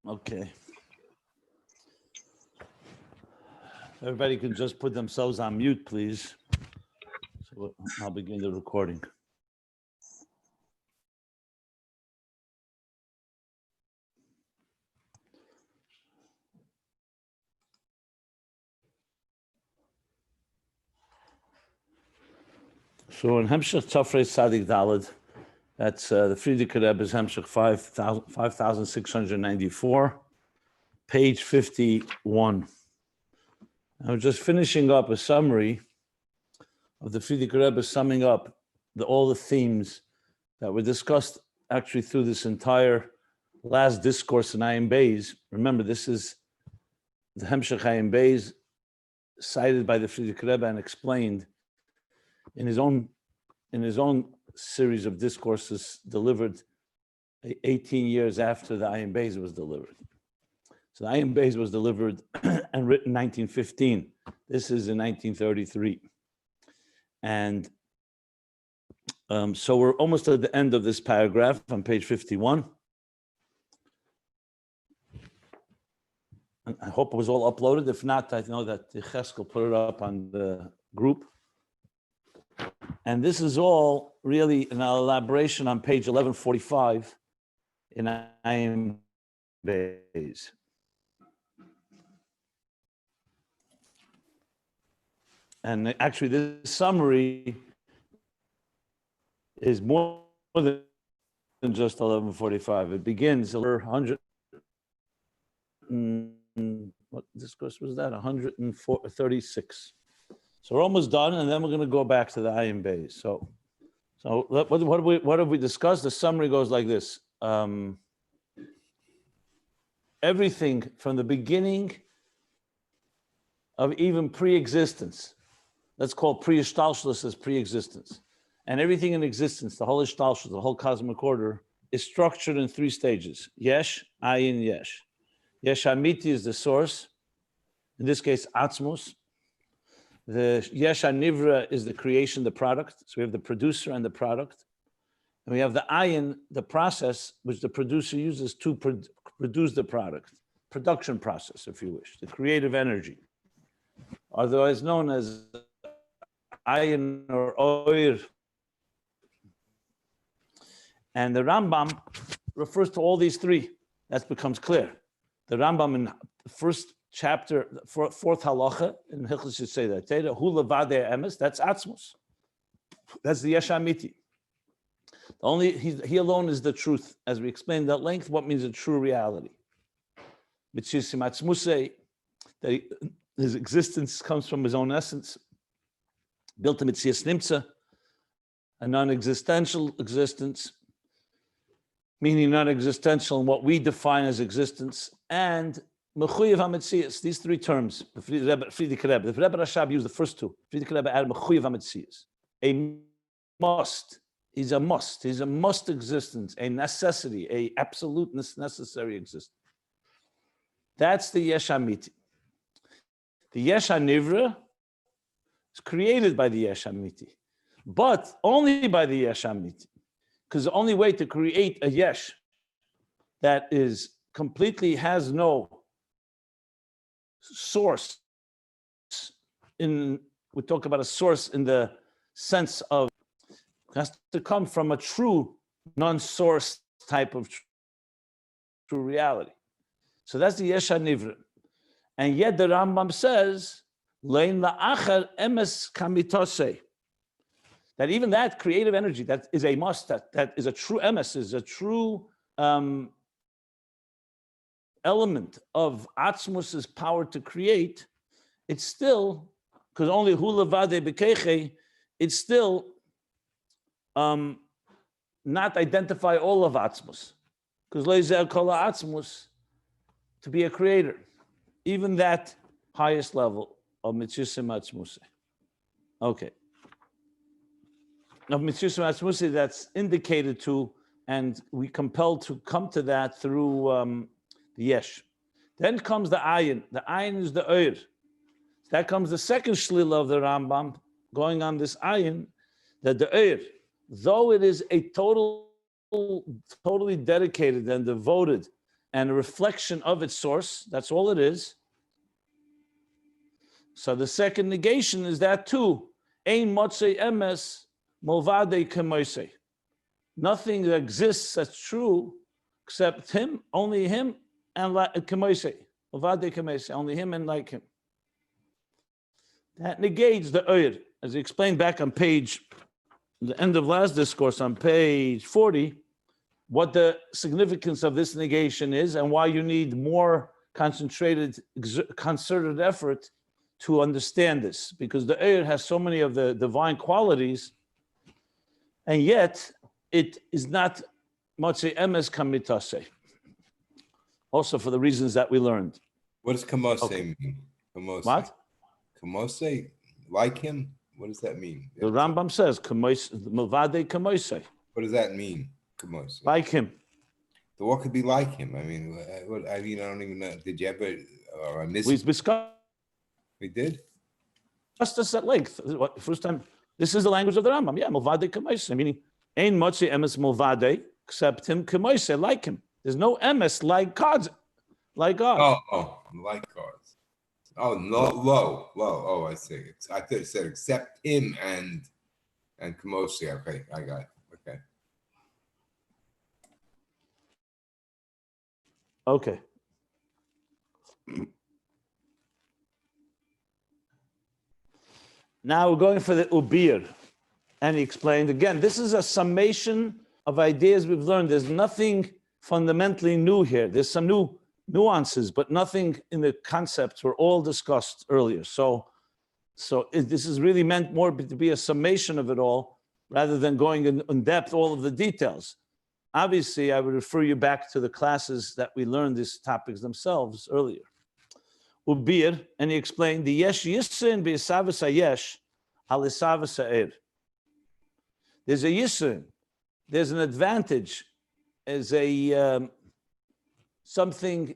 Okay. Everybody can just put themselves on mute, please. So I'll begin the recording. So in Hemshech Tafrei Sadik Daled, that's the Frierdiker Rebbe's Hemshech 5694, page 51. I was just finishing up a summary of the Frierdiker Rebbe, summing up all the themes that were discussed actually through this entire last discourse in Ayin Beis. Remember, this is the Hemshech Ayin Beis cited by the Frierdiker Rebbe and explained in his own series of discourses delivered 18 years after the Ayin Beis was delivered. So the Ayin Beis was delivered and written in 1915. This is in 1933. And so we're almost at the end of this paragraph on page 51. And I hope it was all uploaded. If not, I know that Cheskel put it up on the group. And this is all really an elaboration on page 1145 in Ayin Beis. And actually, this summary is more than just 1145. It begins 100. What discourse was that? 136. So we're almost done, and then we're going to go back to the Ayin Beis. So what have we discussed? The summary goes like this: everything from the beginning of even pre-existence, let's call pre-ishtalshlus as pre-existence, and everything in existence, the whole ishtalshlus, the whole cosmic order, is structured in three stages: yesh, ayin, yesh. Yesh Amiti is the source, in this case, Atzmus. The Yesh Nivra is the creation, the product. So we have the producer and the product. And we have the Ayin, the process, which the producer uses to produce the product. Production process, if you wish, the creative energy. Otherwise known as Ayin or Oir. And the Rambam refers to all these three. That becomes clear. The Rambam in the first chapter, fourth halacha, in Hilchos should say that, Hu levadei emes, that's Atzmus. That's the Yesh Amiti. He alone is the truth. As we explained at length, what means a true reality. Mitzisim Atzmusei, that his existence comes from his own essence. Built to Mitzias Nimtza, a non-existential existence, meaning non-existential in what we define as existence, and Mechuyev HaMetzias, these three terms, the Frierdiker Rebbe. The Rebbe Rashab used the first two. Frierdiker Rebbe added Mechuyev HaMetzias. A must. He's a must. He's a must existence, a necessity, a absolute necessary existence. That's the Yesh Amiti. The Yesh Nivra is created by the Yesh Amiti, but only by the Yesh Amiti. Because the only way to create a Yesh that is completely has no source we talk about a source in the sense of has to come from a true non-source type of true reality. So that's the Yesh Nivra. And yet the Rambam says, Lein la'achar emes kamitose, that even that creative energy that is a must, that is a true emes, is a true element of Atzmus's power to create, it's still, because only hu levadei bekeche, it's still not identify all of Atzmus, because leizer kol Atzmus, to be a creator, even that highest level of Mitzisim Atzmusei. Okay. Of Mitzisim Atzmusei, that's indicated to, and we compelled to come to that through the Yesh. Then comes the Ayin. The Ayin is the Oir. That comes the second shlila of the Rambam, going on this Ayin, that the Oir, though it is a totally dedicated and devoted and a reflection of its source. That's all it is. So the second negation is that too. Ein motzei emes movade kemoisei. Nothing that exists that's true except him, only him, and kemoisei. Movade kemoisei, only him and like him. That negates the oyer, as he explained back on page, the end of last discourse on page 40, what the significance of this negation is and why you need more concentrated, concerted effort to understand this, because the oyer has so many of the divine qualities, and yet it is not motzei emes kamitase. Also for the reasons that we learned. What does kamose mean? Kamose. What? Kamose, like him? What does that mean? The Rambam says, milvade kamoise. What does that mean, kamose? Like him. So what could be like him? I mean, I don't even know. Did you ever, I missed We discussed We did? this at length. First time, this is the language of the Rambam. Yeah, milvade kamoise, meaning, ein motzei emes milvade, except him kamoise, like him. There's no emes like God. Like God. Oh, like God. Oh, low. Oh, I see. I thought it said except him and Kamosi. Okay, I got it. Okay. Now we're going for the ubir. And he explained again, this is a summation of ideas we've learned. There's nothing fundamentally new here. There's some new nuances, but nothing in the concepts were all discussed earlier. So this is really meant more to be a summation of it all, rather than going in depth all of the details. Obviously, I would refer you back to the classes that we learned these topics themselves earlier. Ubir, and he explained the yesh yisrin b'yisavas hayesh al yisavas ha'er. There's a yisrin, there's an advantage, as a something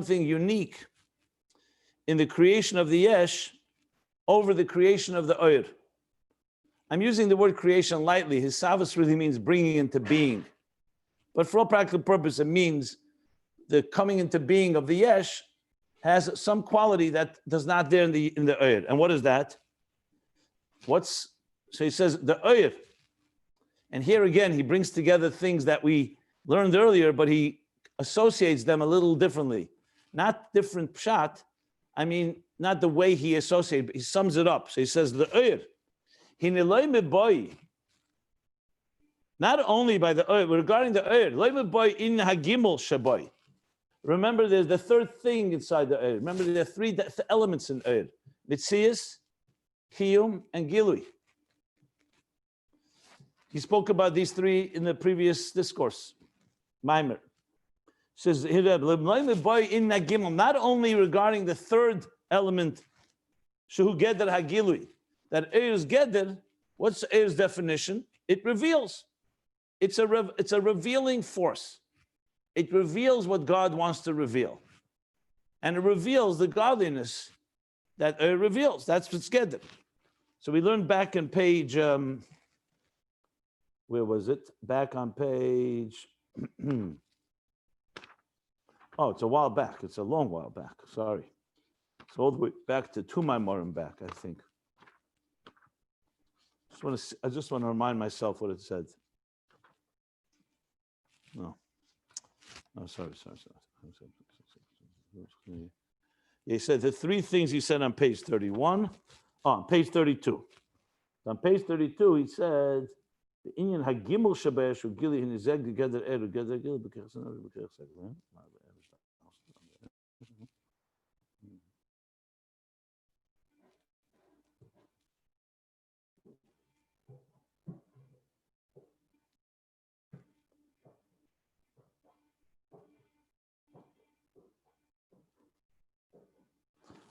unique in the creation of the yesh over the creation of the oyer. I'm using the word creation lightly. Hisavas really means bringing into being. But for all practical purpose, it means the coming into being of the yesh has some quality that does not there in the oyer. And what is that? So he says the oyer. And here again, he brings together things that we learned earlier, but he associates them a little differently. Not different pshat, I mean, not the way he associates, but he sums it up. So he says, the oyer, not only by the oyer, regarding the oyer, in hagimel shaboy. Remember, there's the third thing inside the oyer. Remember, there are three elements in oyer: mitzias, kiyum, and gilui. He spoke about these three in the previous discourse. Maimer says, not only regarding the third element, shehu geder hagilui, that eir's geder, what's eir's definition? It reveals. It's a revealing force. It reveals what God wants to reveal. And it reveals the godliness that eir reveals. That's what's geder. So we learned back on page, where was it? Back on page, oh, it's a while back. It's a long while back. Sorry. It's all the way back to Maimorim back, I think. I just want to remind myself what it said. No, sorry. He said the three things he said on page 31. Oh, on page 32. On page 32, he said, the Inyan Hagimel Shabash who Gili in Izeg together Ed together Gili because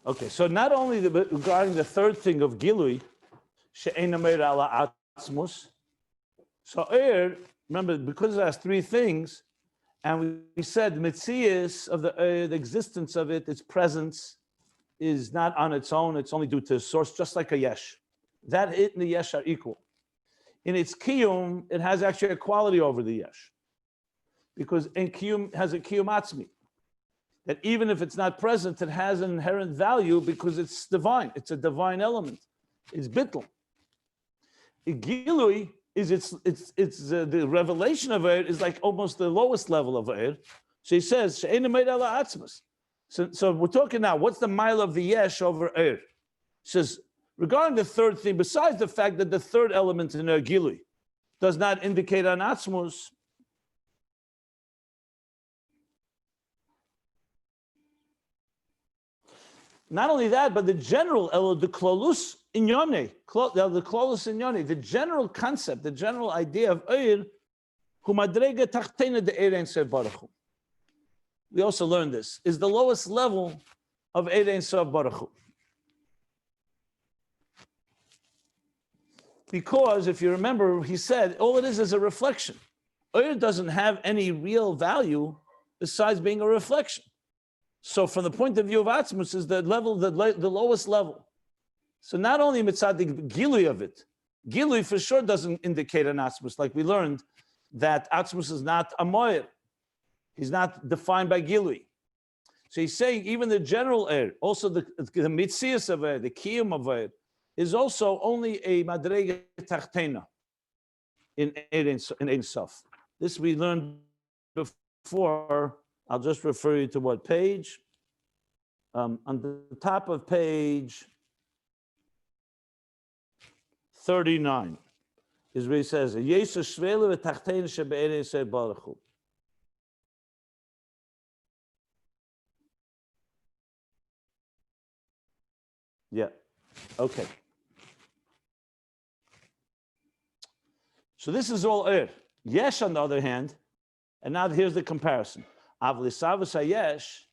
okay, so not only regarding the third thing of Gilui, She'ena Meir ala Atzmus. So remember, because it has three things, and we said the mitzias of the existence of it, its presence, is not on its own, it's only due to a source, just like a yesh. That it and the yesh are equal. In its kiyum, it has actually a quality over the yesh. because en kiyum has a kiyum atzmi. That even if it's not present, it has an inherent value because it's divine. It's a divine element. It's bittul. Gilui is the revelation of it is like almost the lowest level of it. So he says, so we're talking now, what's the mile of the yesh over er? He says, regarding the third thing, besides the fact that the third element in Gilui does not indicate an atzmus, not only that, but the general the klolus inyone, the klolus inyone, the general concept, the general idea of Eir, humadrega tachtena de Eir Ein Sof Baruch Hu. We also learned this, is the lowest level of Eir Ein Sof Baruch Hu. Because if you remember, he said, all it is a reflection. Eir doesn't have any real value besides being a reflection. So from the point of view of Atzmus is the level, the lowest level. So not only mitzad the gilui of it, gilui for sure doesn't indicate an Atzmus, like we learned that Atzmus is not a moir. He's not defined by gilui. So he's saying even the general air, also the mitzias of air, the kiyum of air, is also only a madrega tachtena in Ein Sof. This we learned before. I'll just refer you to what page. On the top of page 39 is where he says, Yesu shvele v'tachtena shebe'er Sof Baruch Hu. Yeah, okay. So this is all er. Yesh, on the other hand, and now here's the comparison. Avlisavus hayesh,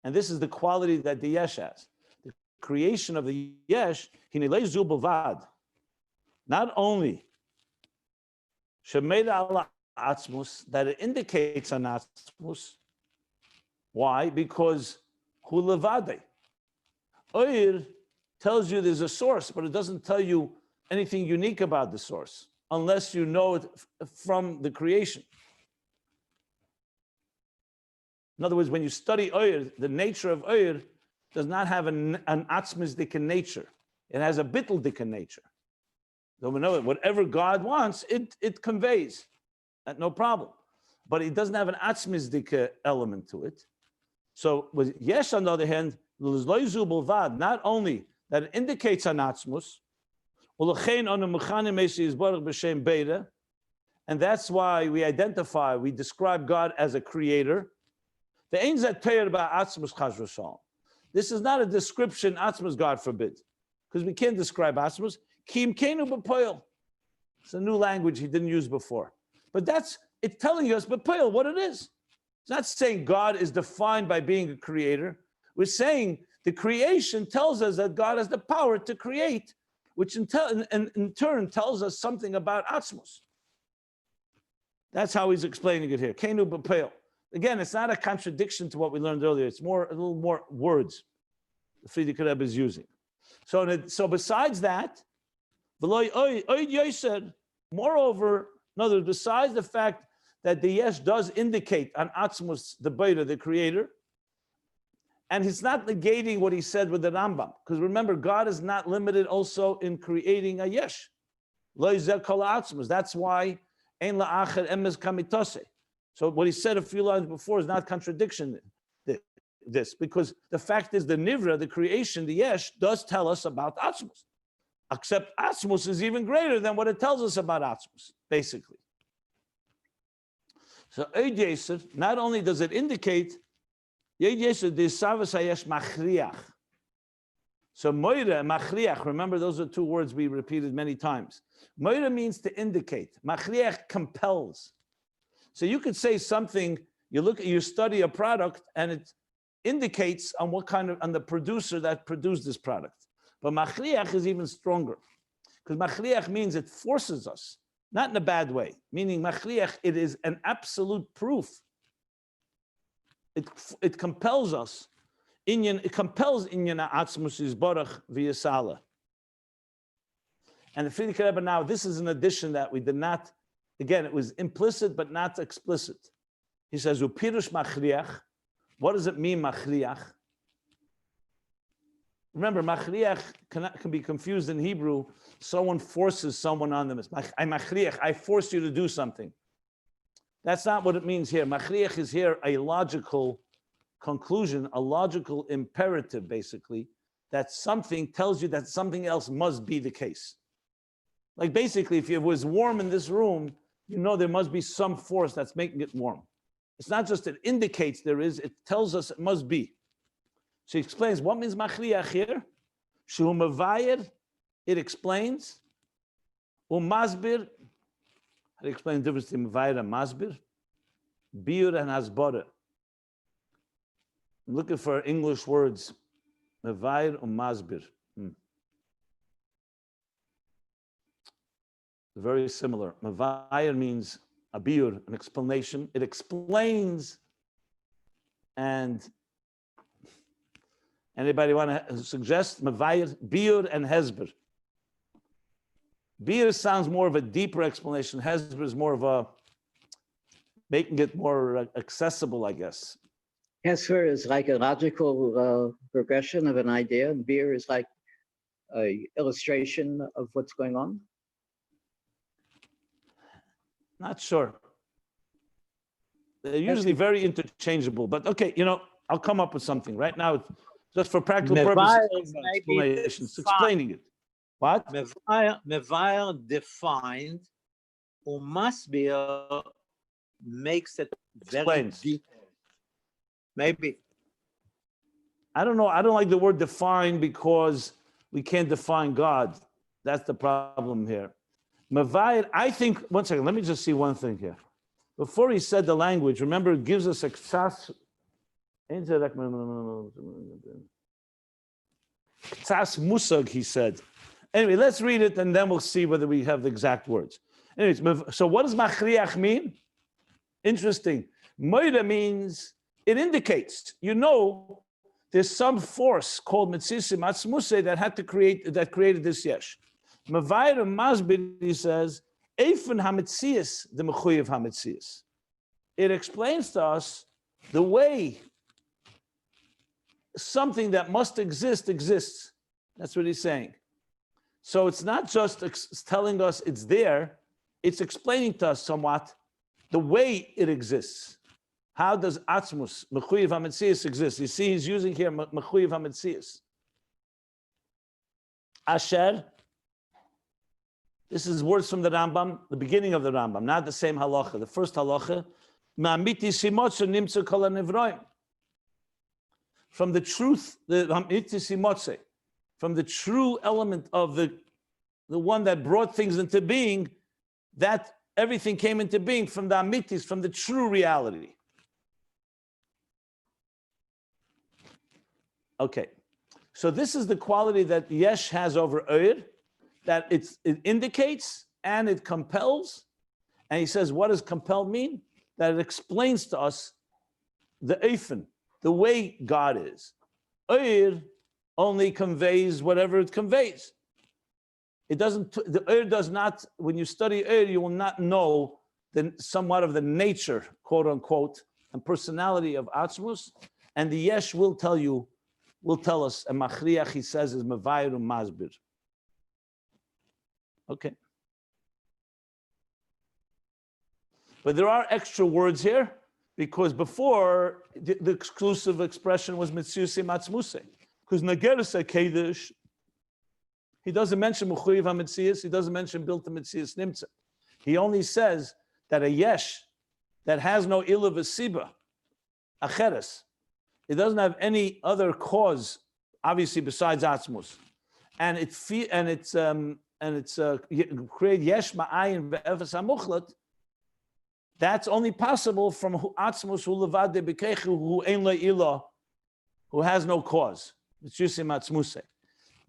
and this is the quality that the yesh has. The creation of the yesh, hinelei zu bavad. Not only shemeid ala atzmus, that it indicates an atzmus. Why? Because hu levade. Oir tells you there's a source, but it doesn't tell you anything unique about the source, unless you know it from the creation. In other words, when you study Oyer, the nature of Oyer does not have an atzmisdik nature. It has a bitteldik nature. So we know it. Whatever God wants, it conveys. No problem. But it doesn't have an atzmisdik element to it. So with Yesh, on the other hand, not only that it indicates an atzmus, and that's why we describe God as a creator. This is not a description, Atzmus, God forbid, because we can't describe Atzmus. It's a new language he didn't use before. But it's telling us, what it is. It's not saying God is defined by being a creator. We're saying the creation tells us that God has the power to create, which in turn tells us something about Atzmus. That's how he's explaining it here. Kenu b'peil. Again, it's not a contradiction to what we learned earlier. It's a little more words the Frierdiker Rebbe is using. So besides that, moreover, in other words, besides the fact that the yesh does indicate an atzmus, the Beira, the creator, and he's not negating what he said with the Rambam, because remember, God is not limited also in creating a yesh. That's why ein la'acher emes kamitose. So what he said a few lines before is not contradiction. This, because the fact is the nivra, the creation, the yesh, does tell us about atzmus. Except atzmus is even greater than what it tells us about atzmus, basically. So Eid Yeser, not only does it indicate Eid Yeser, the savas hayesh machriach. So moira and machriach, remember those are two words we repeated many times. Moira means to indicate. Machriach compels. So you could say something, you study a product and it indicates on the producer that produced this product. But machriach is even stronger. Because machriach means it forces us, not in a bad way. Meaning machriach, it is an absolute proof. It compels us. It compels inyan atzmus yisbarach v'yasala. And the Frierdiker Rebbe now, this is an addition that we did not, again, it was implicit but not explicit. He says, Upirush machriach. What does it mean, machriach? Remember, machriach can be confused in Hebrew. Someone forces someone on them. I machriach, I force you to do something. That's not what it means here. Machriach is here a logical conclusion, a logical imperative, basically, that something tells you that something else must be the case. Like basically, if it was warm in this room, you know there must be some force that's making it warm. It's not just it indicates there is, it tells us it must be. So he explains what means machriach here. Shu mavayir, it explains. Masbir, how to explain the difference between mavayir and masbir? Biur and hasbara. I'm looking for English words. Mavayir or masbir. Very similar. Mavayir means a biur, an explanation. It explains. And anybody want to suggest mavayir, biur, and hezber? Biur sounds more of a deeper explanation. Hezber is more of a making it more accessible, I guess. Hesper is like a logical progression of an idea, and beer is like an illustration of what's going on. Not sure. They're usually very interchangeable, but okay, I'll come up with something. Right now, just for practical purposes, explanations, explaining it. What? Mevayer defined, Umasbir makes it very Explains. deep. Maybe. I don't know. I don't like the word define because we can't define God. That's the problem here. Mavayir, I think, one second, let me just see one thing here. Before he said the language, remember, it gives us a ksas musag, he said. Anyway, let's read it and then we'll see whether we have the exact words. Anyways, so what does machriach mean? Interesting. Moira means, it indicates, there's some force called Metzisim Atzmuse that created this yesh. Mavayir Masbir, he says, Eifen HaMetzias, the Mechuyev HaMetzias. It explains to us the way something that must exist exists. That's what he's saying. So it's not just telling us it's there, it's explaining to us somewhat the way it exists. How does Atzmus, Mechuyev HaMetzias, exist? You see, he's using here Mechuyev HaMetzias. Asher, this is words from the Rambam, the beginning of the Rambam, not the same halacha. The first halacha, Ma'amiti simotze nimtze kol hanivroim. From the truth, the Ma'amiti simotze, from the true element of the one that brought things into being, that everything came into being from the amitis, from the true reality. Okay, so this is the quality that yesh has over oir, that it indicates and it compels. And he says, what does compel mean? That it explains to us the eifen, the way God is. Oir only conveys whatever it conveys. It doesn't, the oir does not, when you study oir, you will not know somewhat of the nature, quote unquote, and personality of Atzmus. And the yesh will tell us, and machriach, he says, is mavayir masbir. Okay. But there are extra words here, because before, the exclusive expression was mitziusim atzmuse. Because nageres kedesh, he doesn't mention mechuyev hametzias, he doesn't mention built metzias nimtza. He only says that a yesh that has no ilah v'siba, acheres, it doesn't have any other cause, obviously besides atzmus, and it's create yesh ma'ayin ve'efes hamuchlat. That's only possible from atzmus hu levad bekechu hu ein le'ilah, who has no cause. It's yusim atzmuse.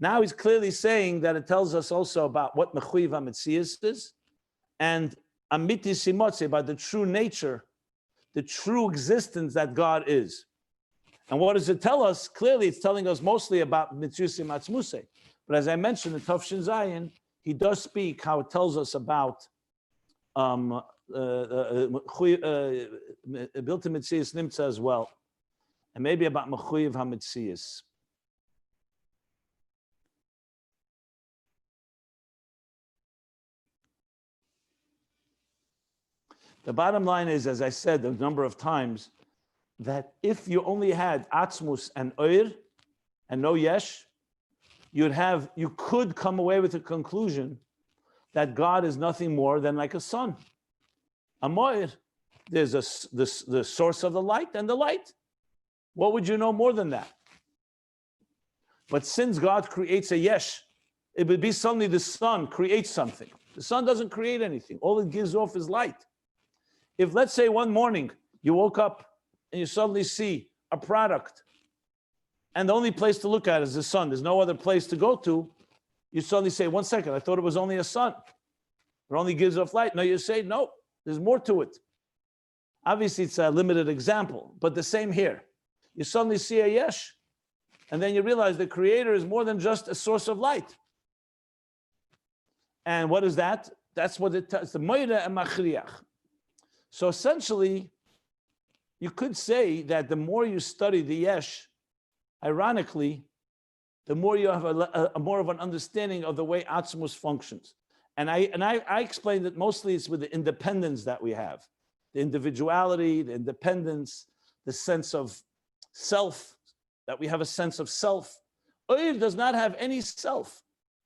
Now he's clearly saying that it tells us also about what mechuyev hametzias is, and amiti simotze, about the true nature, the true existence that God is. And what does it tell us? Clearly, it's telling us mostly about mitzusim atzmuse. But as I mentioned in Tov Shin Zayin, he does speak how it tells us about Bilti Mitzias Nimtza as well. And maybe about Mechuyev HaMitzias. The bottom line is, as I said a number of times, that if you only had Atzmus and Oir and no Yesh, you could come away with the conclusion that God is nothing more than like a sun. A Moir, there's the source of the light and the light. What would you know more than that? But since God creates a Yesh, it would be suddenly the sun creates something. The sun doesn't create anything. All it gives off is light. If, let's say, one morning you woke up and you suddenly see a product and the only place to look at is the sun, there's no other place to go to, you suddenly say, 1 second, I thought it was only a sun. It only gives off light. No, you say, no, there's more to it. Obviously, it's a limited example, but the same here. You suddenly see a Yesh, and then you realize the Creator is more than just a source of light. And what is that? That's what it tells, the Moira and Machriach. So essentially, you could say that the more you study the Yesh, ironically, the more you have a more of an understanding of the way Atzmus functions. And I explained that mostly it's with the independence that we have, the individuality, the independence, the sense of self, that we have a sense of self. Oir does not have any self.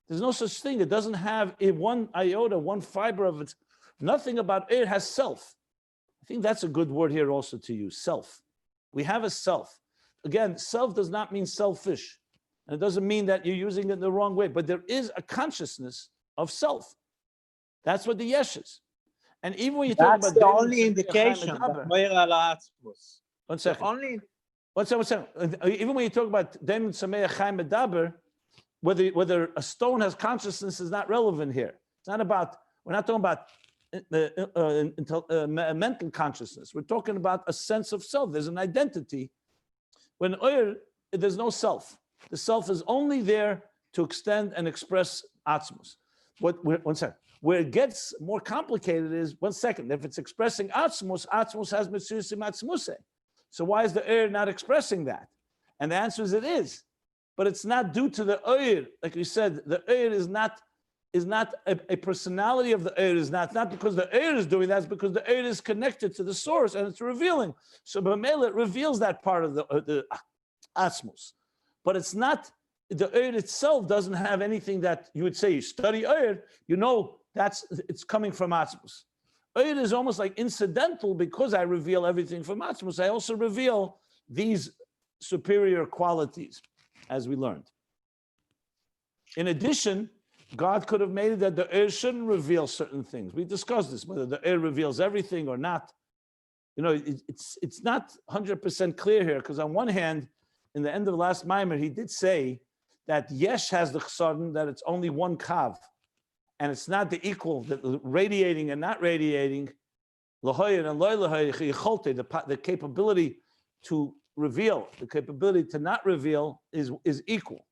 There's no such thing. It doesn't have one iota, one fiber of it. Nothing about Oir has self. I think that's a good word here also to use, self. We have a self. Again, self does not mean selfish. And it doesn't mean that you're using it in the wrong way, but there is a consciousness of self. That's what the Yesh is. And even when you talk That's about the only indication that Moira Atzmus. 1 second. Only 1 second. Even when you talk about Daimon Sameach Chaim Medaber, whether a stone has consciousness is not relevant here. It's not about, we're not talking about mental consciousness. We're talking about a sense of self. There's an identity. When Oir, there's no self. The self is only there to extend and express Atzmus. 1 second. Where it gets more complicated is, 1 second, if it's expressing Atzmus, Atzmus has Metzusim Atzmuse. So why is the Oir not expressing that? And the answer is it is. But it's not due to the Oir. Like we said, the Oir is not a personality of the Oir. It's not because the Oir is doing that, it's because the Oir is connected to the source and it's revealing. So B'mela, it reveals that part of the Atzmus. But it's not, the Oir itself doesn't have anything that you would say, you study Oir, you know it's coming from Atzmus. Oir is almost like incidental because I reveal everything from Atzmus. I also reveal these superior qualities, as we learned. In addition, God could have made it that the Oir shouldn't reveal certain things. We discussed this, whether the Oir reveals everything or not. You know, it's not 100% clear here, because on one hand, in the end of the last Maimer, he did say that Yesh has the chsaron, that it's only one kav, and it's not the equal, that radiating and not radiating, lahoyer and loy lahoyer, the capability to reveal, the capability to not reveal is equal.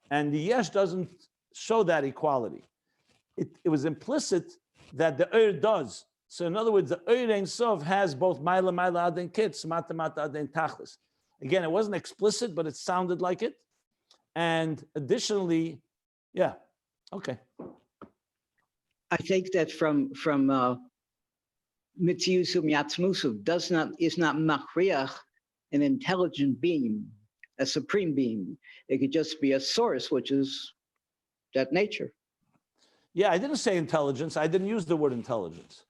And the Yesh doesn't show that equality. It was implicit that the Oir does. So in other words, the Oir Ein Sof has both Maila Aden Kit, Mata Mata Aden Tachlis. Again, it wasn't explicit, but it sounded like it. And additionally, yeah, okay. I think that from Mitziusum Yatzmusu is not Machriach, an intelligent being, a supreme being. It could just be a source, which is that nature. Yeah, I didn't say intelligence. I didn't use the word intelligence.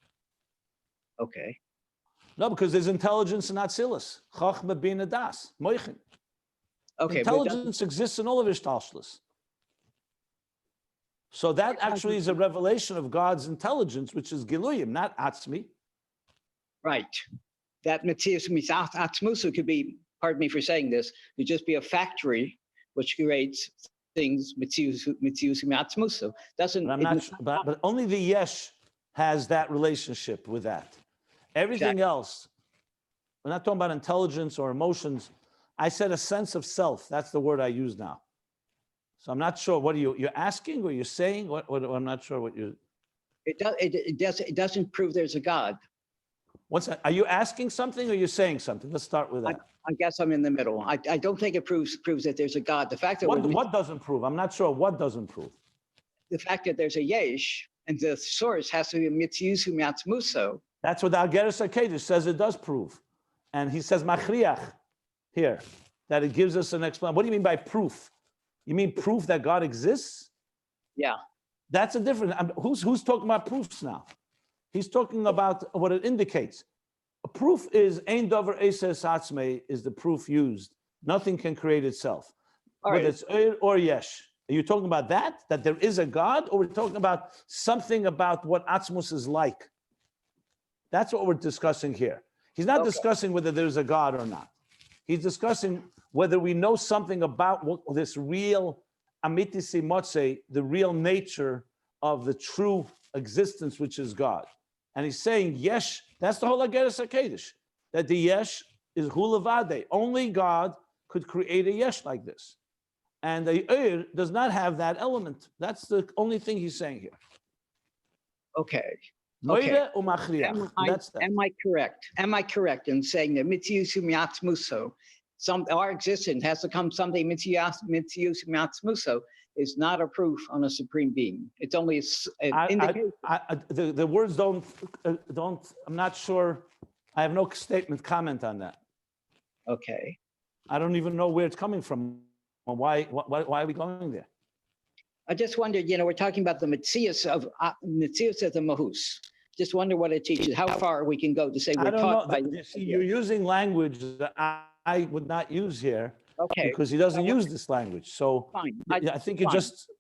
Okay. No, because there's intelligence in Atzilus. Chachma Bina Das, Moichin. Okay. Intelligence exists in all of Ishtalshlis. So that actually is a revelation of God's intelligence, which is Giluyim, not Atzmi. Right. That Mitziusum Yatzmusu could be, pardon me for saying this, could just be a factory which creates things Mitziusum Yatzmusu. But only the Yesh has that relationship with that. Everything else, we're not talking about intelligence or emotions. I said a sense of self. That's the word I use now. So I'm not sure. What are you're asking or you're saying? What I'm not sure what you're. It doesn't prove there's a God. What's that? Are you asking something or you're saying something? Let's start with that. I guess I'm in the middle. I don't think it proves that there's a God. The fact that What doesn't prove? I'm not sure what doesn't prove. the fact that there's a yesh and the source has to be a mitziusu miatzmuso. That's what the Ageres HaKedesh says it does prove. And he says machriach here, that it gives us an explanation. What do you mean by proof? You mean proof that God exists? Yeah. That's a different, who's talking about proofs now? He's talking about what it indicates. A proof is ein davar eses atzmei is the proof used. Nothing can create itself. All Whether right. it's or yesh. Are you talking about that there is a God, or we're talking about something about what atzmus is like? That's what we're discussing here. He's not discussing whether there's a God or not. He's discussing whether we know something about what this real amitisi motse, the real nature of the true existence, which is God. And he's saying, yesh, that's the whole Ageres HaKedesh, that the yesh is hulavade. Only God could create a yesh like this. And the does not have that element. That's the only thing he's saying here. Okay. Moide umachriach. That's that. Am I correct? Am I correct in saying that mitziusu miatzmuso, our existence has to come something mitziusu miatzmuso is not a proof on a supreme being. It's only an indication. The words don't, I'm not sure. I have no comment on that. Okay. I don't even know where it's coming from. Why are we going there? I just wondered, we're talking about the mitzius of the mahus. Just wonder what it teaches, how far we can go to say we're taught by. You're using language that I would not use here. Okay. Because he doesn't use this language. So Fine. I think you fine. just.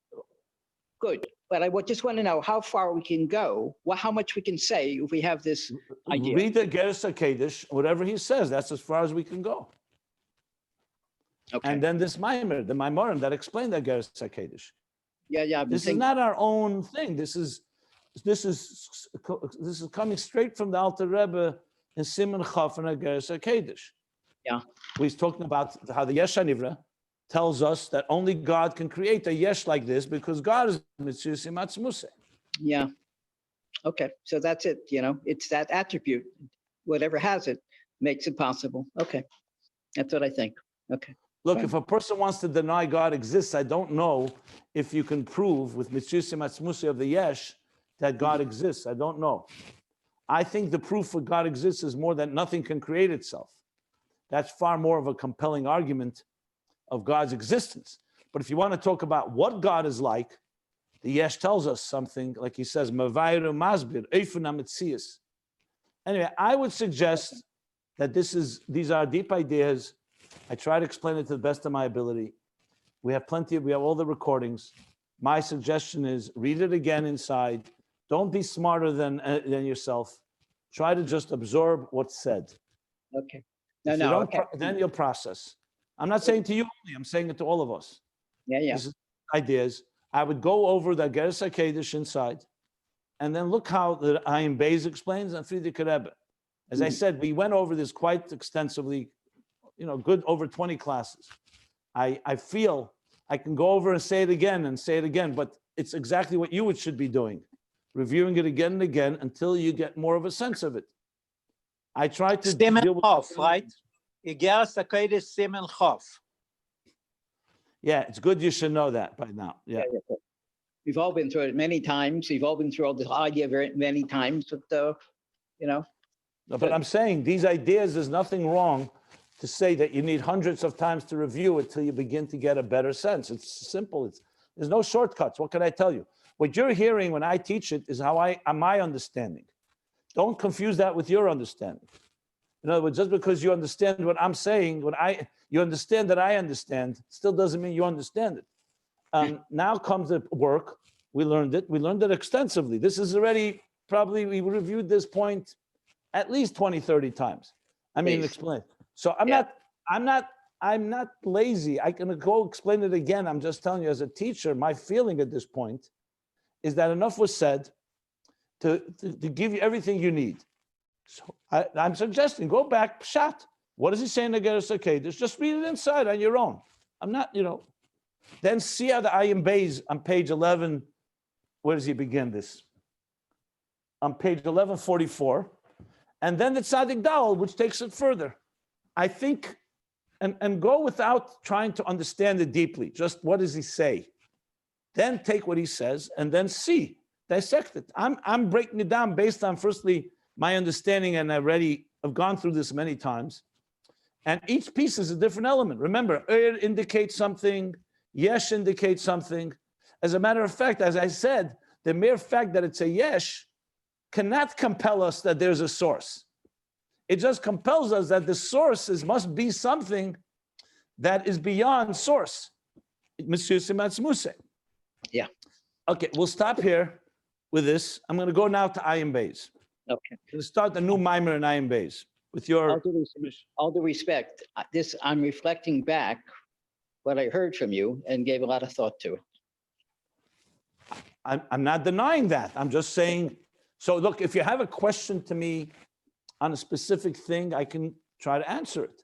Good. But I just want to know how far we can go, how much we can say if we have this idea. Read the Ageres HaKedesh, whatever he says, that's as far as we can go. Okay. And then this Maimer, the Maimorim that explained the Ageres HaKedesh. Yeah. This is not our own thing. This is coming straight from the Alter Rebbe in Siman Chaf and Ageres HaKedesh. Yeah. He's talking about how the Yesh HaNivra tells us that only God can create a Yesh like this because God is Mitzius Matzmuse. Yeah. Okay. So that's it. It's that attribute. Whatever has it makes it possible. Okay. That's what I think. Okay. Look, Fine. if a person wants to deny God exists, I don't know if you can prove with Mitzius Matzmuse of the Yesh that God exists. I don't know. I think the proof for God exists is more that nothing can create itself. That's far more of a compelling argument of God's existence. But if you want to talk about what God is like, the Yesh tells us something, like he says, Mavayru Masbir, Eifuna Mitzias. Anyway, I would suggest that these are deep ideas. I try to explain it to the best of my ability. We have all the recordings. My suggestion is read it again inside. Don't be smarter than yourself. Try to just absorb what's said. Okay. Okay. Then you'll process. I'm not saying to you only, I'm saying it to all of us. Yeah. This is ideas. I would go over the Ageres HaKedesh inside, and then look how the Ayin Beis explains and Friedrich Rebbe. As I said, we went over this quite extensively, good over 20 classes. I feel I can go over and say it again, but it's exactly what you should be doing, reviewing it again and again until you get more of a sense of it. I try to deal with Chof, right? Ageres HaKedesh Siman Chof. Yeah, it's good you should know that by now. Yeah. We've all been through it many times. We've all been through all this idea many times, but No, but I'm saying these ideas, there's nothing wrong to say that you need hundreds of times to review it till you begin to get a better sense. It's simple. There's no shortcuts. What can I tell you? What you're hearing when I teach it is my understanding. Don't confuse that with your understanding. In other words, just because you understand what I'm saying, you understand that I understand, still doesn't mean you understand it. Now comes the work. We learned it extensively. This is already, probably we reviewed this point at least 20, 30 times. Explain. So I'm not lazy. I can go explain it again. I'm just telling you as a teacher, my feeling at this point is that enough was said to give you everything you need. So I'm suggesting go back, pshat. What does he say in the Ageres HaKedesh? Just read it inside on your own. I'm not, Then see how the Ayin Beis on page 11, where does he begin this? on page 1144, and then the Tzaddik Dal, which takes it further. I think, and go without trying to understand it deeply. Just what does he say? Then take what he says, and then see, dissect it. I'm breaking it down based on, firstly, my understanding, and I've gone through this many times. And each piece is a different element. Remember, indicates something, yesh indicates something. As a matter of fact, as I said, the mere fact that it's a yesh cannot compel us that there's a source. It just compels us that the source must be something that is beyond source. Yeah. Okay, we'll stop here with this. I'm going to go now to Ayin Beis. Okay. We'll start the new mimer in Ayin Beis with your permission. All due respect, I'm reflecting back what I heard from you and gave a lot of thought to. I'm not denying that. I'm just saying, so look, if you have a question to me on a specific thing, I can try to answer it.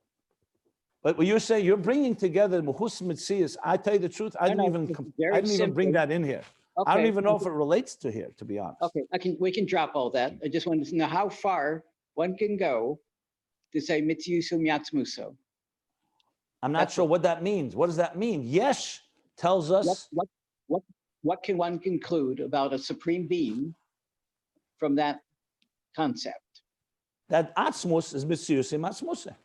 But when you're saying you're bringing together Muhus Mitzias, I tell you the truth, I didn't even bring that in here. Okay. I don't even know if it relates to here, to be honest. Okay, we can drop all that. I just wanted to know how far one can go to say Mitziusum Yatzmuso. I'm not sure what that means. What does that mean? Yesh tells us. What can one conclude about a supreme being from that concept? That Atzmus is Mitziusim Atzmuse.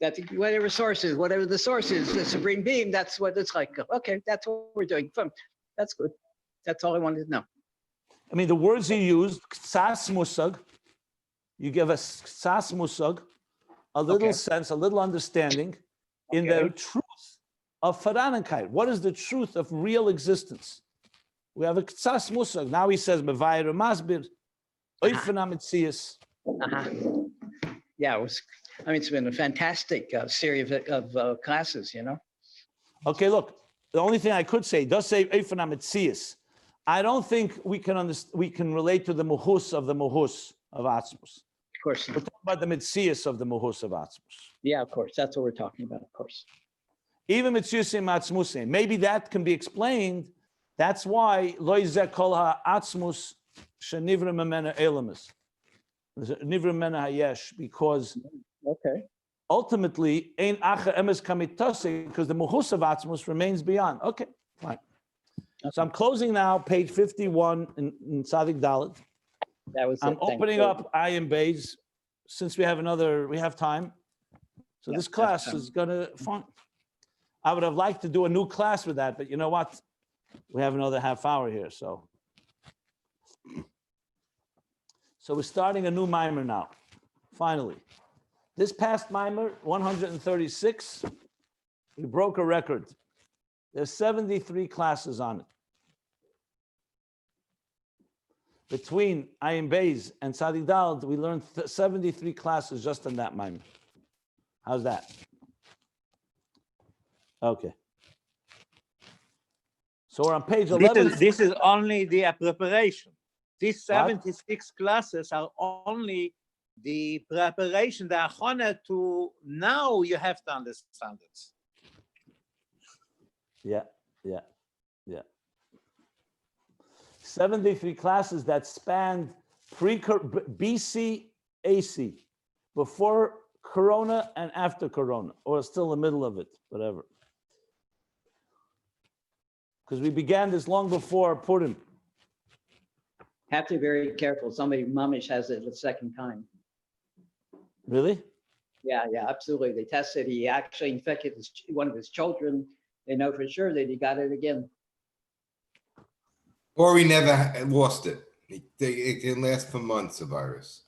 That whatever the source is, the supreme being, that's what it's like. Okay, that's what we're doing. That's good. That's all I wanted to know. I mean, the words you used, Ksas Musag, you give us Ksas Musag, a little sense, a little understanding in the truth of Faranankai. What is the truth of real existence? We have a Ksas Musag. Now he says, Mevayir Masbir, Oifena Mitzias. Yeah, it's been a fantastic series of classes, you know. Okay, look, the only thing I could say, does say Eifana Mitzias. I don't think we can relate to the Muhus of Atzmus. Of course. We're talking about the Mitzias of the Muhus of Atzmus. Yeah, of course. That's what we're talking about, of course. Even Mitziusim Atzmusim. Maybe that can be explained. That's why Lo Yizeh Kol HaAtzmus Shenivra Memena Elamis. Nivra Memena Hayesh, because ultimately, Ein Acha Emes Kamitase, because the Muhus of Atzmus remains beyond. Okay, fine. So I'm closing now, page 51 in Tzaddik Dalet. I'm opening up Ayin Beis, since we have time. So this class is gonna fun. I would have liked to do a new class with that, but you know what? We have another half hour here, so. So we're starting a new mimer now, finally. This past mimer, 136, we broke a record. There's 73 classes on it. Between Ayin Beis and Tzaddik Dalet, we learned 73 classes just on that mimer. How's that? Okay. So we're on page 11. This is only the preparation. These 76 classes are only the preparation, the achona to now you have to understand it. Yeah. 73 classes that spanned BC, AC, before Corona and after Corona, or still in the middle of it, whatever. Because we began this long before Purim. Have to be very careful. Somebody mamish has it the second time. Really? Yeah, absolutely. They tested. He actually infected one of his children. They know for sure that he got it again. Or he never lost it. It can last for months, a virus.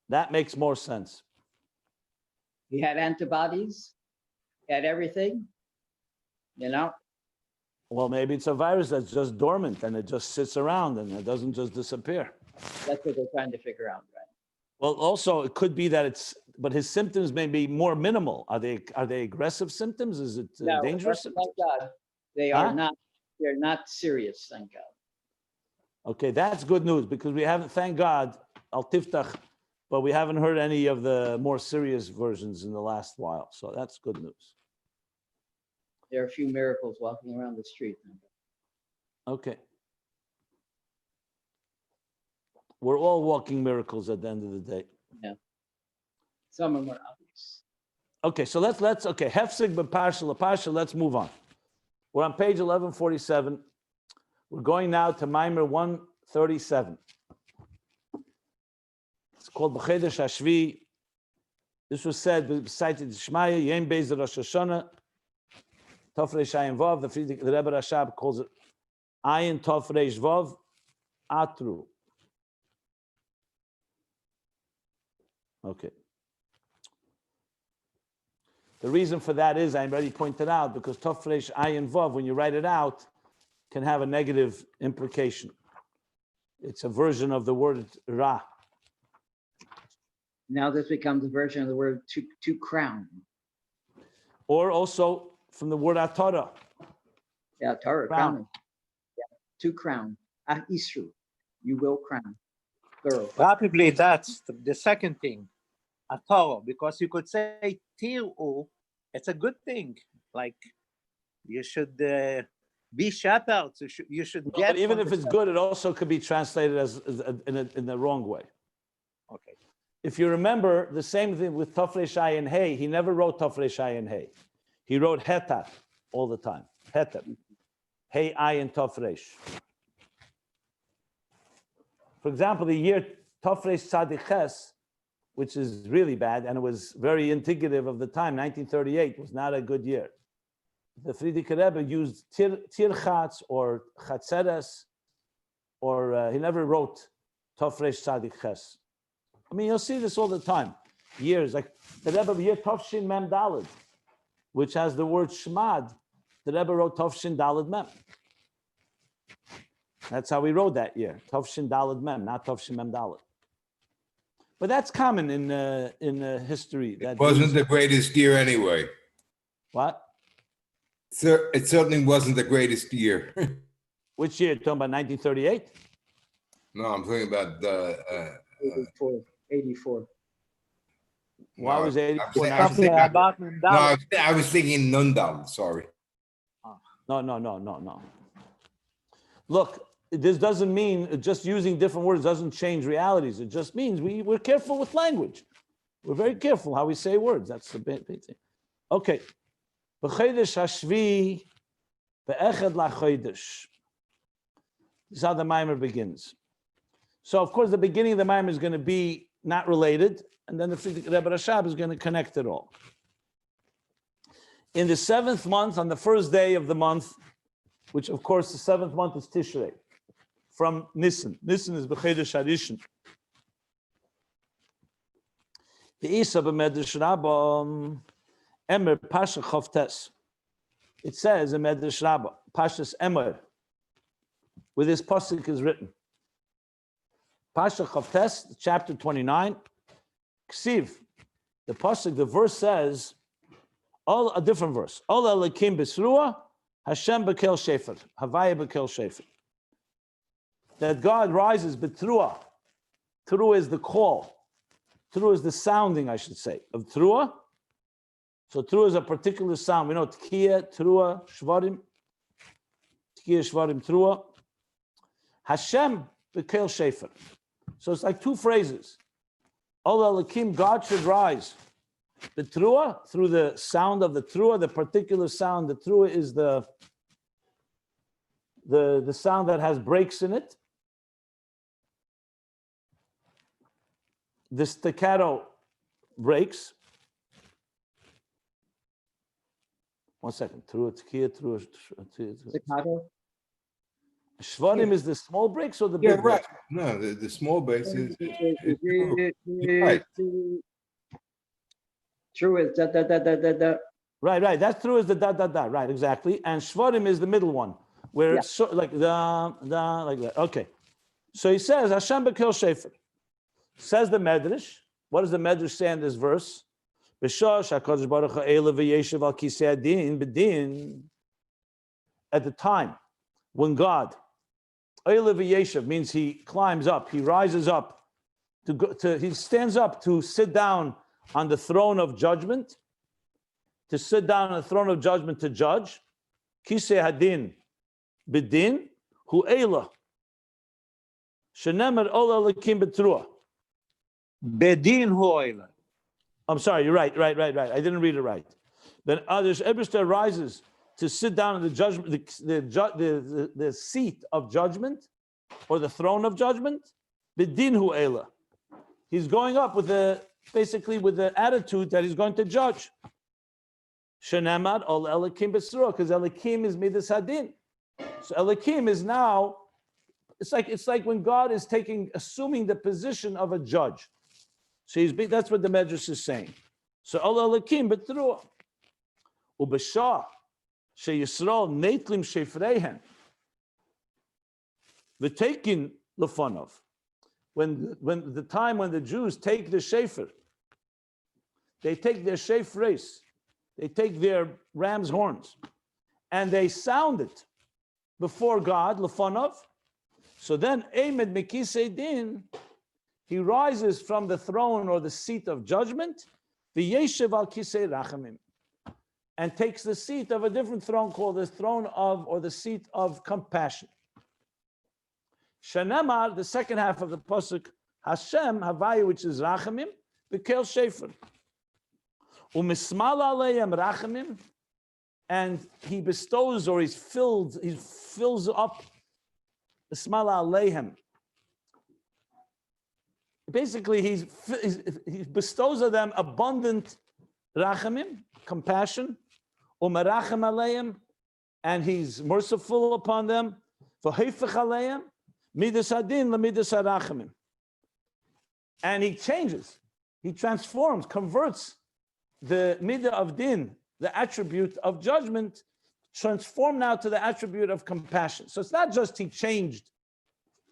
That makes more sense. He had antibodies, had everything, you know. Well, maybe it's a virus that's just dormant and it just sits around and it doesn't just disappear. That's what they're trying to figure out, right? Well, also it could be that but his symptoms may be more minimal. Are they aggressive symptoms? Is it dangerous? Thank God, they are not. They're not serious. Thank God. Okay, that's good news because we haven't. Thank God, al tiftach, but we haven't heard any of the more serious versions in the last while. So that's good news. There are a few miracles walking around the street. Okay. We're all walking miracles at the end of the day. Some are more obvious. Okay, so let's Hefsig b'parsha l'parsha. Let's move on. We're on page 1147. We're going now to Maimer 137. It's called B'chedesh Hashvi. This was said cited Shmaya Ayin Beis Rosh Hashanah. Tov Reish Ayin Vav. The Rebbe Rashab calls it Ayin Tov Reish Vav Atru. Okay. The reason for that is, I already pointed out, because Tov Reish Ayin Vav, when you write it out, can have a negative implication. It's a version of the word Ra. Now this becomes a version of the word to crown. Or also from the word Atara. Yeah, Torah, Crown. crowning. Yeah, to crown. Isru, you will crown. Thorough. Probably that's the second thing, a Torah, because you could say Tiru, it's a good thing. Like you should be shepherds. You should No, get. but even from if the it's good, it also could be translated as in the wrong way. Okay. If you remember, the same thing with Tov Reish Ayin Hey, he never wrote Tov Reish Ayin Hey. He wrote Hetat all the time. Hetat. Hey Ayin Tov Reish. For example, the year Tov Reish Tzadik Ches, which is really bad, and it was very indicative of the time, 1938 was not a good year. The Frierdiker Rebbe used Tirchatz or Chatzeres, or he never wrote Tov Reish Tzadik Ches. I mean, you'll see this all the time. Years, like the Rebbe of year Tovshin Mem Daled, which has the word Shmad. The Rebbe wrote Tovshin Daled Mem. That's how he wrote that year. Tovshin Daled Mem, not Tovshin Mem Daled. But that's common in history. That It wasn't Jews- the greatest year anyway. What? It certainly wasn't the greatest year. Which year? Talking about 1938? No, I'm talking about the. 84. Why no, was I 84? was saying- not- I was Talking thinking- about No, Mendal. I was thinking Nundal. Sorry. No. Look, this doesn't mean just using different words doesn't change realities. It just means we're careful with language. We're very careful how we say words. That's the big thing. Okay. B'chedesh hashvi be'echad lachodesh. This is how the Maimer begins. So, of course, the beginning of the Maimer is going to be not related, and then the Rebbe Rashab is going to connect it all. In the 7th month, on the first day of the month, which of course the 7th month is Tishrei, from Nisan. Nisan is B'chedesh Harishon. The Isa b'Medrash Rabbah Emer Pasha Chavtes. It says in Medrash Rabbah, Pashas Emer, where this pasuk is written. Pasha Chavtes, chapter 29, Ksiv. The pasuk, the verse says, a different verse. All Elokim B'Sruah, Hashem B'Kel Shefer, Havaya B'Kel Shefer. That God rises B'Truah. Truah is the call. Truah is the sounding, I should say, of Truah. So Truah is a particular sound. We know Tkiya, Truah, Shvarim. Tkiya, Shvarim, Truah. Hashem B'Kel Shefer. So it's like two phrases. Ol Elokim, God should rise. The Truah, through the sound of the Truah, the particular sound. The Truah is the sound that has breaks in it. The staccato breaks. One second. Truah, Tkiya, Truah. Staccato. Shvarim is the small breaks or the Yeah, big right. breaks? No, the small base is true. Right. True is da. Right. That's true. Is the da. Right, exactly. And Shvarim is the middle one, where it's so, like da, like that. Okay. So he says, Hashem B'Kel Shefer. Says the Medrash. What does the Medrash say in this verse? At the time when God, means he climbs up, he rises up, he stands up to sit down on the throne of judgment, to sit down on the throne of judgment to judge. Kisei hadin bidin hu eila Shenemer ola lekim betrua. Bedin hu oila. I'm sorry, you're right. I didn't read it right. Then others, Eberster rises to sit down in the judgment, the seat of judgment, or the throne of judgment. Bedin hu ela. He's going up with basically with the attitude that he's going to judge. Shenemad ol elikim besrua, because elikim is midas hadin. So elikim is now. It's like when God is assuming the position of a judge. So that's what the Medrash is saying. So ol elikim betrua ubeshah she Yisrael neitlim shefreihen v'taking lefanov. When the time when the Jews take the shefer, they take their shefreis, they take their ram's horns, and they sound it before God, lefanov. So then, Eimed Mekisei Din, he rises from the throne or the seat of judgment, v'yeshev al kisei rachamim, and takes the seat of a different throne called the throne of, or the seat of compassion. Shanemar, the second half of the pasuk, Hashem Havayu, which is rachamim, v'kel shefer, u'mismal aleim rachamim, and he bestows or he fills up the smala alehem. Basically, he bestows on them abundant rachamim, compassion, u'merachem aleim, and he's merciful upon them. V'heifech aleim, midas hadin lemidas harachamim. And he changes, he transforms, converts the midah of din, the attribute of judgment, transformed now to the attribute of compassion. So it's not just he changed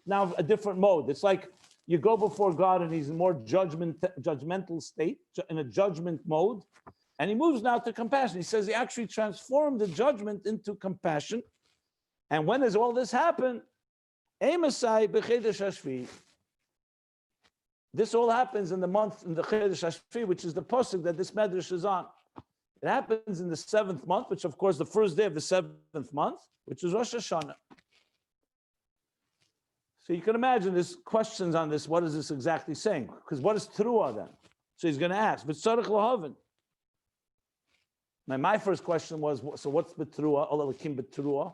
now a different mode. It's like you go before God and he's in more judgmental state, in a judgment mode, and he moves now to compassion. He says he actually transformed the judgment into compassion. And when does all this happen? Emasai b'chedesh hashvi. This all happens in the month, in the chedesh hashvi, which is the pasuk that this medrash is on. It happens in the 7th month, which of course the first day of the 7th month, which is Rosh Hashanah. So you can imagine there's questions on this. What is this exactly saying? Because what is Teruah then? So he's going to ask, V'tzarech lahavin. Now my first question was, so what's B'teruah? Ola Lakim B'teruah.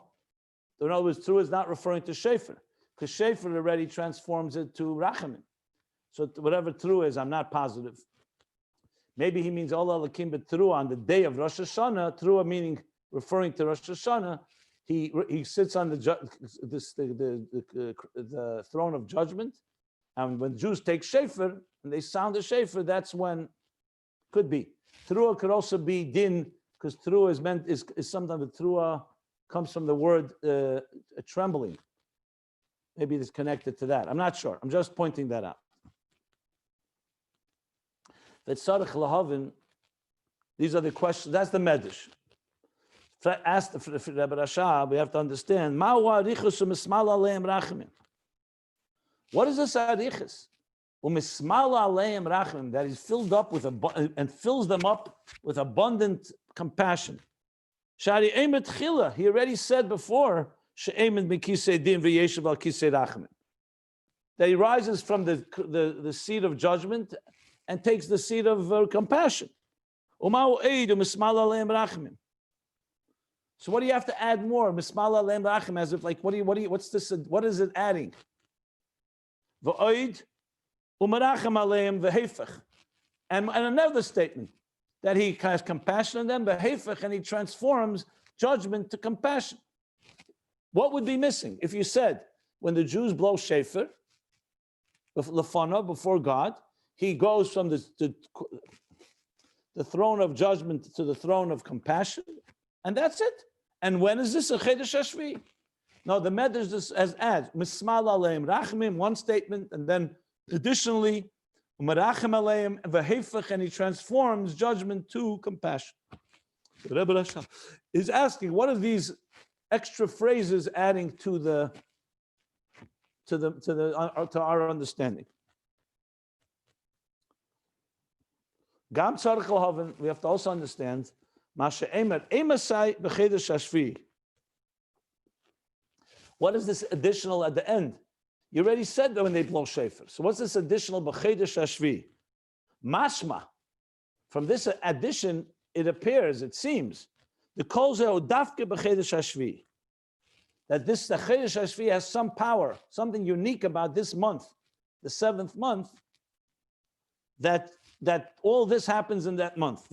In other words, Teruah is not referring to Shefer, because Shefer already transforms it to Rachamim. So whatever Teruah is, I'm not positive. Maybe he means Ola Lakim B'teruah on the day of Rosh Hashanah. Teruah meaning referring to Rosh Hashanah. He sits on the throne of judgment, and when Jews take shefer and they sound the shefer, that's when could be. Teruah could also be din, because teruah is sometimes the teruah comes from the word trembling. Maybe it's connected to that. I'm not sure. I'm just pointing that out. V'tzarech lahavin. These are the questions. That's the medrash. Ask the Rebbe Rasha, we have to understand. What is this arichus? That is filled up with and fills them up with abundant compassion. He already said before that he rises from the seat of judgment and takes the seat of compassion. So what do you have to add more? Mismala leim rachim, as if like, what's this? What is it adding? V'oid u'merachem aleim v'heifech, and another statement that he has compassion on them v'heifech, and he transforms judgment to compassion. What would be missing if you said when the Jews blow shefer, lefana, before God, he goes from the throne of judgment to the throne of compassion? And that's it. And when is this a chedesh hashvi? No, the medrash just adds mismal aleim rachmim, one statement, and then additionally u'merachem aleim v'heifech, and he transforms judgment to compassion. The Rebbe Rasha is asking, what are these extra phrases adding to our understanding? Gam tzarich lahavin, we have to also understand. What is this additional at the end? You already said that when they blow shofar. So what's this additional b'chedesh hashvi? Mashma. From this addition, it appears, it seems, the kol zeh dafke b'chedesh hashvi. That this the chedesh hashvi has some power, something unique about this month, the 7th month, that all this happens in that month.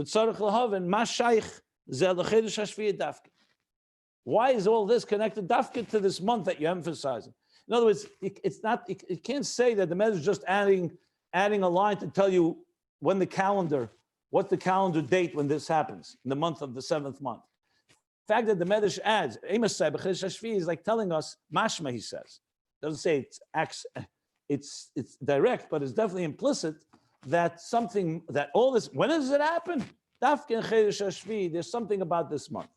Why is all this connected dafka to this month that you're emphasizing? In other words, it's not. You can't say that the Medrash is just adding a line to tell you what's the calendar date when this happens in the month of the 7th month. The fact that the Medrash adds is like telling us mashma. He says, doesn't say it's direct, but it's definitely implicit that something that all this. When does it happen? Dafka and chedesh hashvi. There's something about this month.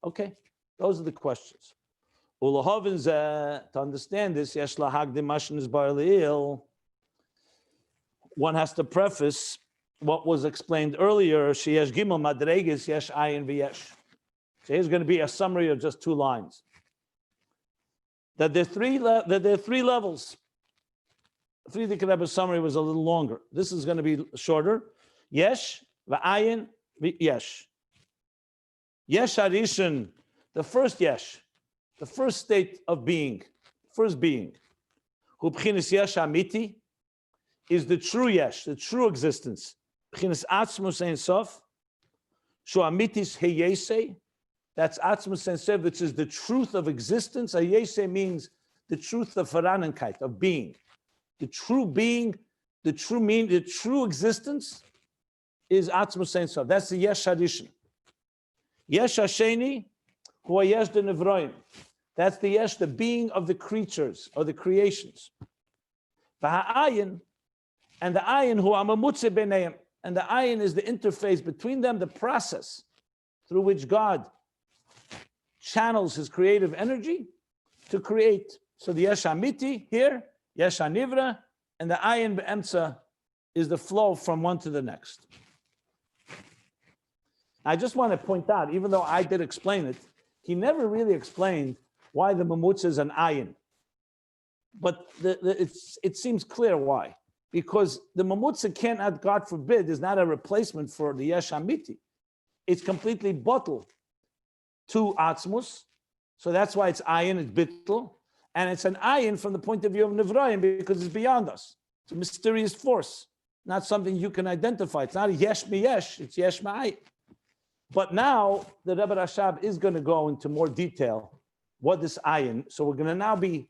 Okay, those are the questions. To understand this, one has to preface what was explained earlier. Sheyesh gimel madreges yesh ayin v'yesh. So here's going to be a summary of just 2 lines. That there are 3 levels. Friedrich Rebbe's summary was a little longer. This is going to be shorter. Yesh v'ayin v'yesh. Yesh harishon, the first yesh, the first state of being, first being. Hu b'chinas yesh amiti is the true yesh, the true existence. B'chinas atzmus ein sof, shu amitis heyesei, that's atzmus ein sof, which is the truth of existence. Heyesei means the truth of veranenkeit, of being. The true being, the true existence is atzmus ein sof. That's the yesh harishon. Yesh Hasheni, who are yesh the nevroim. That's the yesh, the being of the creatures or the creations. V'ha'ayin, and the ayin who amamutze b'neim, and the ayin is the interface between them, the process through which God channels His creative energy to create. So the yesh amiti here, yesh hanivra, and the ayin be'emtza is the flow from one to the next. I just want to point out, even though I did explain it, he never really explained why the mamutza is an ayin. But it seems clear why. Because the mamutza cannot, God forbid, is not a replacement for the yesh hamiti. It's completely bottled to atzmus. So that's why it's ayin, it's bittul. And it's an ayin from the point of view of Nevrayim because it's beyond us. It's a mysterious force, not something you can identify. It's not a yesh mi-yesh, it's yesh ma'ayin. But now the Rebbe Rashab is going to go into more detail what this ayin. So we're going to now be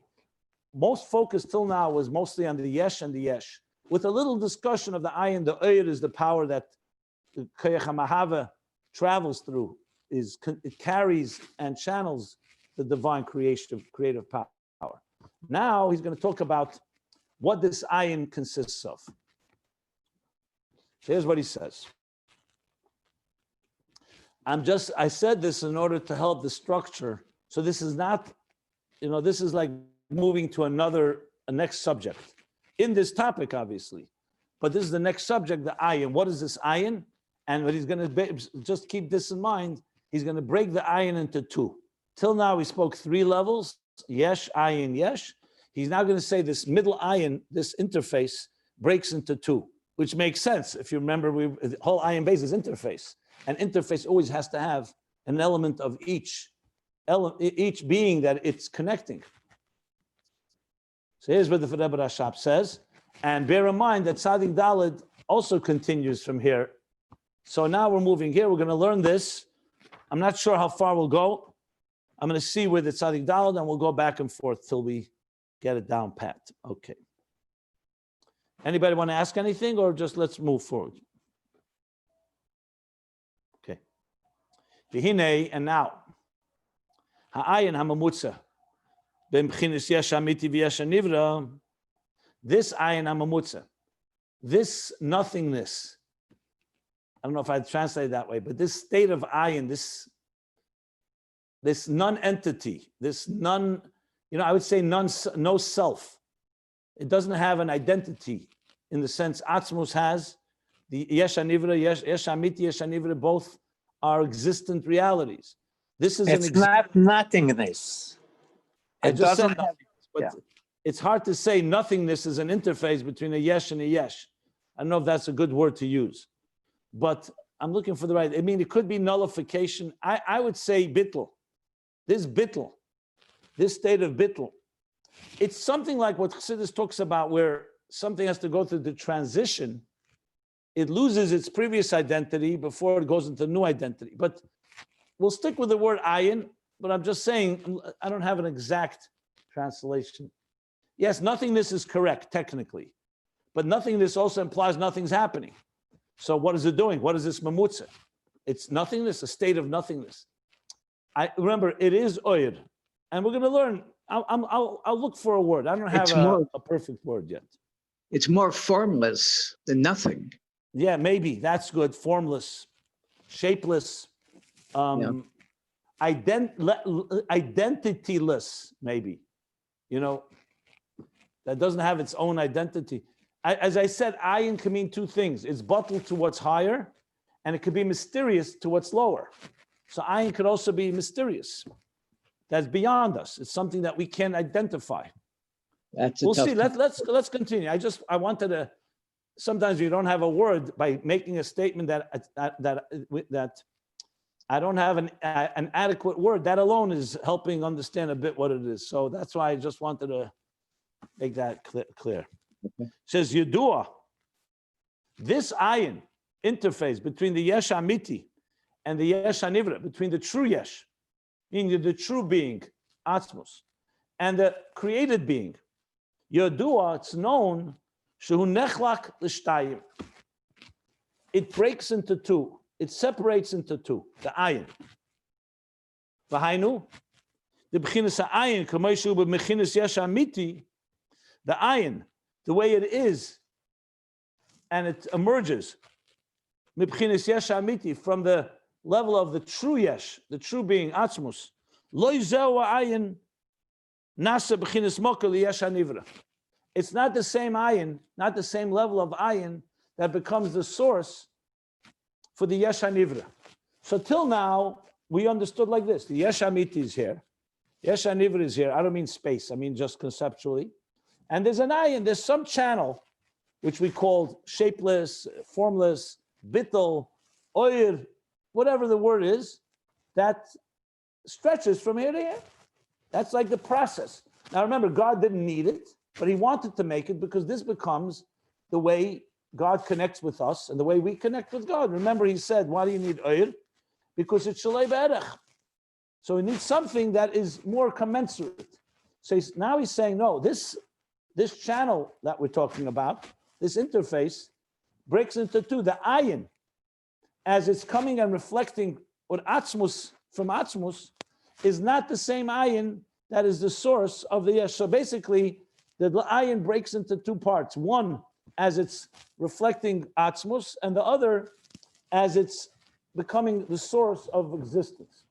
most focused till now was mostly on the yesh and the yesh, with a little discussion of the ayin. The oyer is the power that the koyach hamahava travels through, it carries and channels the divine creative power. Now he's going to talk about what this ayin consists of. So here's what he says. I said this in order to help the structure. So this is not, this is like moving to a next subject in this topic, obviously. But this is the next subject, the ayin. What is this ayin? And what he's going to just keep this in mind. He's going to break the ayin into 2. Till now, we spoke 3 levels: yesh, ayin, yesh. He's now going to say this middle ayin, this interface, breaks into 2, which makes sense. If you remember, the whole Ayin Beis is interface. An interface always has to have an element of each being that it's connecting. So here's what the Rebbe Rashab says, and bear in mind that Tzadik Daled also continues from here. So now we're moving here. We're going to learn this. I'm not sure how far we'll go. I'm going to see where the Tzadik Daled, and we'll go back and forth till we get it down pat. Okay. Anybody want to ask anything, or just let's move forward? Okay. V'hinei, and now, ha'ayin ha'mamutza, b'mchinis yesh amiti v'yesh hanivra, this ayin ha'mamutza, this nothingness, I don't know if I translate it that way, but this state of ayin, this non-entity, this non, I would say no self. It doesn't have an identity in the sense Atzmus has. The Yesh Hanivra, Yesh Amiti, Yesh Hanivra, both are existent realities. This is it's not nothingness. I It just doesn't said have, but yeah. it's hard to say nothingness is an interface between a yesh and a yesh. I don't know if that's a good word to use, but I'm looking for the right. I mean, it could be nullification. I would say bittul. This bittul, this state of bittul, it's something like what Chassidus talks about, where something has to go through the transition. It loses its previous identity before it goes into new identity. But we'll stick with the word ayin, but I'm just saying, I don't have an exact translation. Yes, nothingness is correct, technically, but nothingness also implies nothing's happening. So what is it doing? What is this mamutza? It's nothingness, a state of nothingness. I remember it is oyer, and we're going to learn. I'll look for a word. I don't have a perfect word yet. It's more formless than nothing. Yeah, maybe that's good. Formless, shapeless, identityless. Maybe, that doesn't have its own identity. As I said, ayin can mean two things. It's bottled to what's higher, and it could be mysterious to what's lower. So ayin could also be mysterious. That's beyond us. It's something that we can't identify. We'll see. Let's continue. I wanted to. Sometimes you don't have a word by making a statement that I don't have an adequate word. That alone is helping understand a bit what it is. So that's why I just wanted to make that clear. Okay. It says Yedua. This ayin interface between the yesh amiti and the yesh hanivra, between the true yesh, meaning the true being, atzmos, and the created being, Yedua, it's known, shehu nechlak l'shtayim. It breaks into two. It separates into two. The ayin. V'hainu, the b'chinas ha'ayin, k'may shehu b'mechinas yesh amiti, the ayin, the way it is, and it emerges, mibchinas yesh amiti, from the level of the true yesh, the true being, atzmus. Lo yzeu ayin nasa b'chinas mokel yesh hanivra. It's not the same ayin, not the same level of ayin that becomes the source for the yesh hanivra. So till now, we understood like this: the yesh amiti is here, yesh hanivra is here. I don't mean space; I mean just conceptually. And there's an ayin, there's some channel, which we called shapeless, formless, bittul, oyer, whatever the word is, that stretches from here to here. That's like the process. Now remember, God didn't need it, but he wanted to make it because this becomes the way God connects with us and the way we connect with God. Remember, he said, why do you need oyer? Because it's shalei be'erech. So he needs something that is more commensurate. So now he's saying, no, this channel that we're talking about, this interface, breaks into two. The ayin, as it's coming and reflecting what atzmus from atzmus, is not the same ayin that is the source of the yesh. So basically, the ayin breaks into two parts. One, as it's reflecting atzmus, and the other, as it's becoming the source of existence.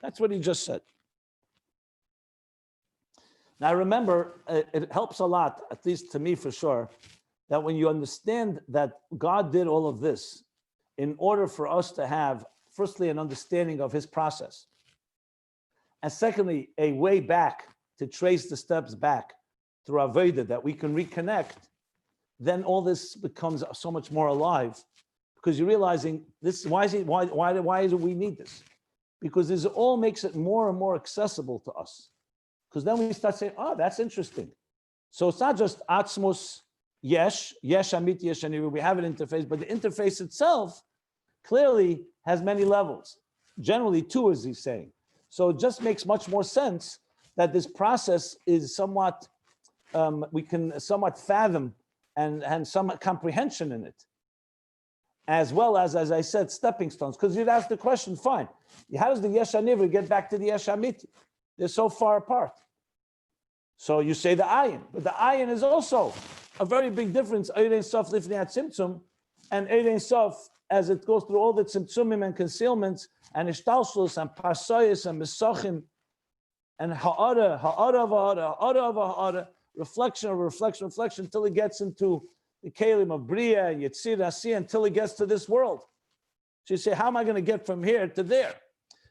That's what he just said. Now remember, it helps a lot, at least to me for sure, that when you understand that God did all of this in order for us to have, firstly, an understanding of his process, and secondly, a way back to trace the steps back through Avodah that we can reconnect, then all this becomes so much more alive, because you're realizing this. Why do we need this? Because this all makes it more and more accessible to us. Because then we start saying, oh, that's interesting. So it's not just atzmos, yesh, amit, yesh, and we have an interface, but the interface itself clearly has many levels. Generally two, as he's saying. So it just makes much more sense that this process is somewhat, we can somewhat fathom and some comprehension in it. As well as I said, stepping stones. Because you'd ask the question, fine, how does the yesh hanivra get back to the yesh amiti? They're so far apart. So you say the ayin, but the ayin is also a very big difference. Erein sof lifnei hatzimtzum, and Erein sof, as it goes through all the tzimtzumim and concealments and ishtalshus and parsayis and mesachim and ha'ara, reflection of reflection, until it gets into the kelim of bria and yetzir asiyah, until it gets to this world. So you say, how am I going to get from here to there?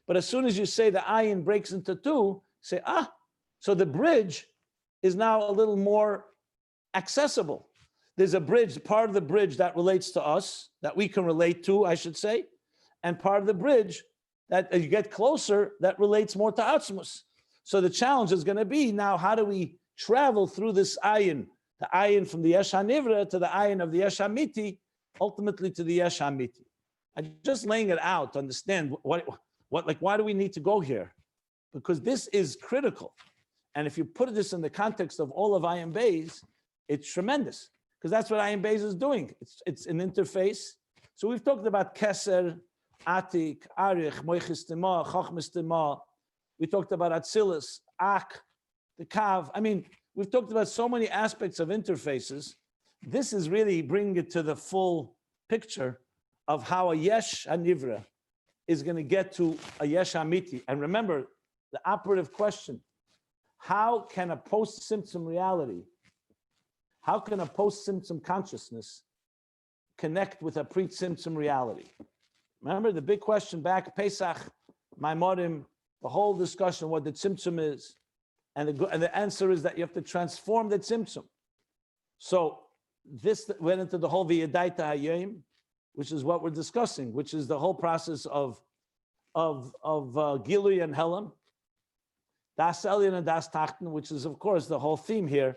But as soon as you say the ayin breaks into two, say, so the bridge is now a little more accessible. There's a bridge, part of the bridge that relates to us, that we can relate to, I should say, and part of the bridge that as you get closer, that relates more to Atzmus. So the challenge is going to be now, how do we travel through this ayin, the ayin from the Yesh HaNivra to the ayin of the Yesh HaMiti, ultimately to the Yesh HaMiti. I'm just laying it out to understand why do we need to go here? Because this is critical. And if you put this in the context of all of Ayin Beis, it's tremendous. Because that's what Ayin Beis is doing. It's an interface. So we've talked about Keser, Atik, Arich, Moichis Tema, Chachmas Tema. We talked about Atzilus, Ak, the Kav. I mean, we've talked about so many aspects of interfaces. This is really bringing it to the full picture of how a Yesh HaNivra is going to get to a Yesh HaMiti. And remember, the operative question, how can a post-symptom reality, how can a post-symptom consciousness connect with a pre-symptom reality? Remember the big question back, Pesach, Maimorim, the whole discussion, what the tzimtzum is. And the answer is that you have to transform the tzimtzum. So this went into the whole V'yadaita Hayom, which is what we're discussing, which is the whole process of Gilui and Helam, Das Elyon and Das Tachten, which is, of course, the whole theme here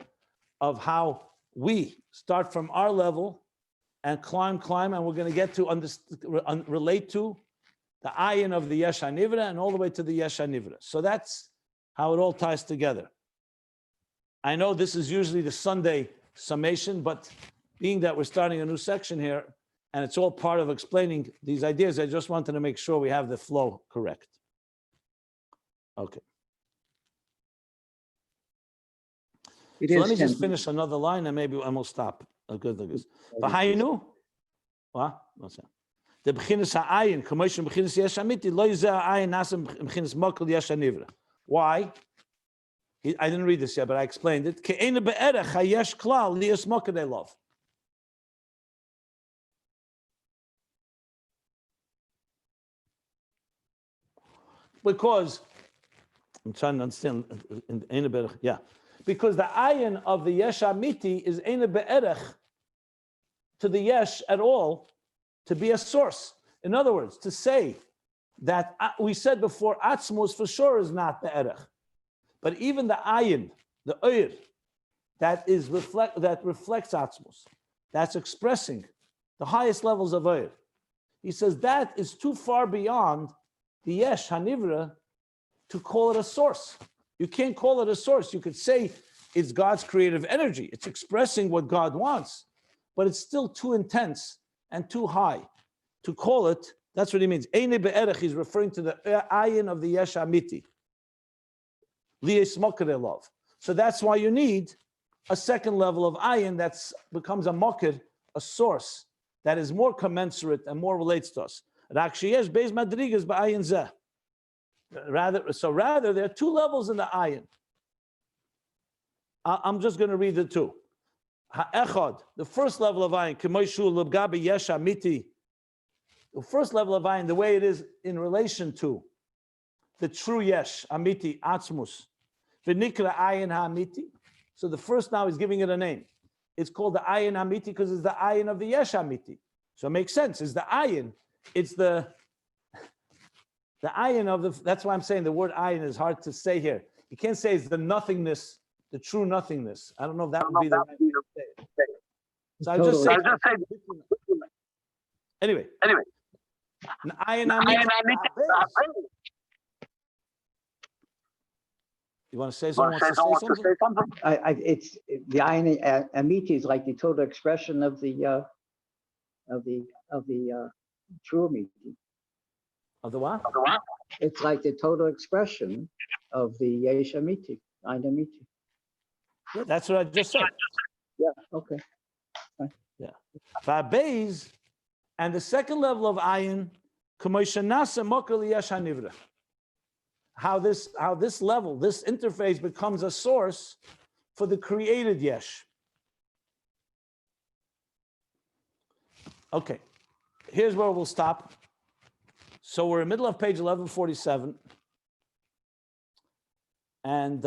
of how we start from our level and climb, and we're going to get to relate to the ayin of the Yesh HaNivra and all the way to the Yesh HaNivra. So that's how it all ties together. I know this is usually the Sunday summation, but being that we're starting a new section here, and it's all part of explaining these ideas, I just wanted to make sure we have the flow correct. Okay. So let me just finish another line and maybe we'll stop. Good. V'hainu, what? What's that? The beginnis ha'ayin, commotion beginnis yesh hamiti, lo yizeh ha'ayin nasem beginnis mokel yesh hanivra. Why? I didn't read this yet, but I explained it. Ke'ena be'erech hayesh klal liyas mokel elov. Because I'm trying to understand. Because the ayin of the yesh hamiti is ena be'erech to the yesh at all to be a source. In other words, to say that we said before, atzmos for sure is not be'erech, but even the ayin, the oir, that reflects atzmos, that's expressing the highest levels of oir. He says that is too far beyond the yesh hanivra to call it a source. You can't call it a source. You could say it's God's creative energy. It's expressing what God wants, but it's still too intense and too high to call it. That's what he means. Eine be'erech, he's referring to the ayin of the yesh hamiti. Liyes moker elov. So that's why you need a second level of ayin that becomes a moker, a source that is more commensurate and more relates to us. Rakshiyesh beis madrigas ba'ayin zeh. Rather, there are two levels in the ayin. I'm just going to read the two. Ha'echad, the first level of ayin, k'moishu l'bgabi yesh hamiti. The first level of ayin, the way it is in relation to the true yesh hamiti, atzmus, v'nikra ayin ha'amiti. So the first now is giving it a name. It's called the ayin hamiti because it's the ayin of the yesh hamiti. So it makes sense. It's the ayin. It's the ayin of the. That's why I'm saying the word ayin is hard to say here. You can't say it's the nothingness, the true nothingness. I don't know if that would be the right way to say it. So I just say. Anyway. Ayin hamiti. You want to say someone wants to say something? It's the ayin amiti is like the total expression of the true amiti. Of the what? It's like the total expression of the yesh amiti, ayin amiti. Yeah, that's what I just said. Yeah. Okay. Fine. Yeah. Va'beis, and the second level of ayin, k'moshenasa mokel yesh hanivra. How this level, this interface becomes a source for the created yesh. Okay, here's where we'll stop. So we're in the middle of page 1147. And